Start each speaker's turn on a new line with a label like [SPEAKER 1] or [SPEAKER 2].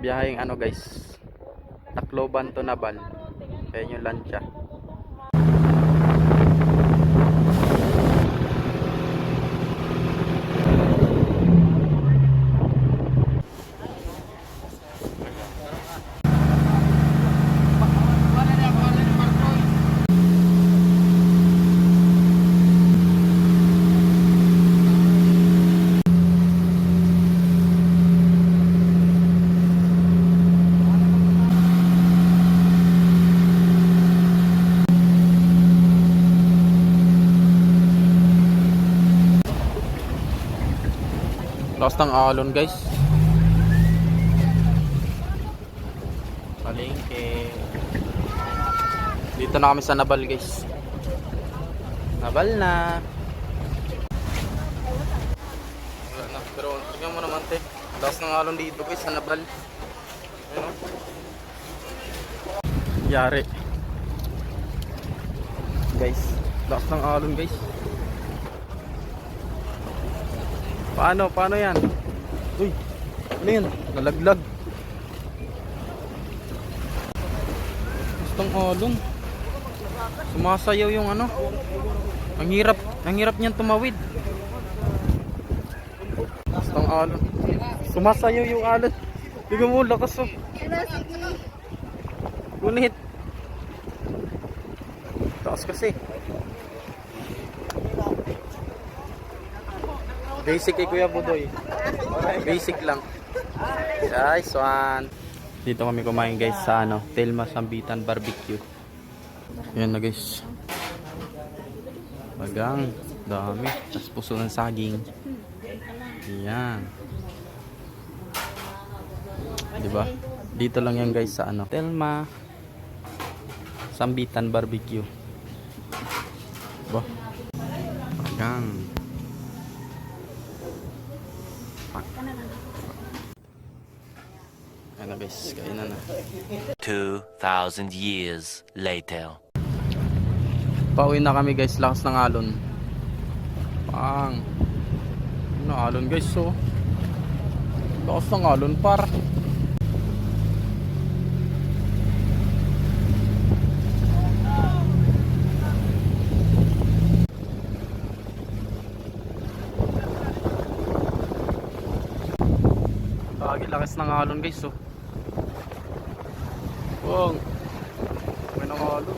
[SPEAKER 1] biyaheng ano guys, Tacloban to Nabal. Ayan yung lancha. Lakas ng alon guys. Palengke. Dito na kami sa Nabal guys. Nabal na. Wala na. Pero tignan mo naman te. Lakas ng alon dito guys sa Nabal. Ayun o. Yari. Guys. Lakas ng alon guys. Paano yan? Uy, ano yan? Nalaglag. Gustong alon. Sumasayaw yung ano. Ang hirap niyan tumawid. Gustong alon. Sumasayaw yung alon. Tignan mo, lakas oh. Gunit. Taas kasi. Basic kay Kuya Budoy. Basic lang. Guys, one. Dito kami kumain guys sa ano, Telma Sambitan Barbecue. Ayan na guys. Bagang dami. Tapos puso ng saging. Ayan. Diba? Dito lang yan guys sa ano, Telma Sambitan Barbecue. Diba? Bagang. Ano guys, kainan na.
[SPEAKER 2] 2,000 years later.
[SPEAKER 1] Pauwi na kami guys, lakas ng alon. Pang. Ano alon guys, so. Lakas ng alon par. Lakas ng alon guys, so. Wow. May nang alon.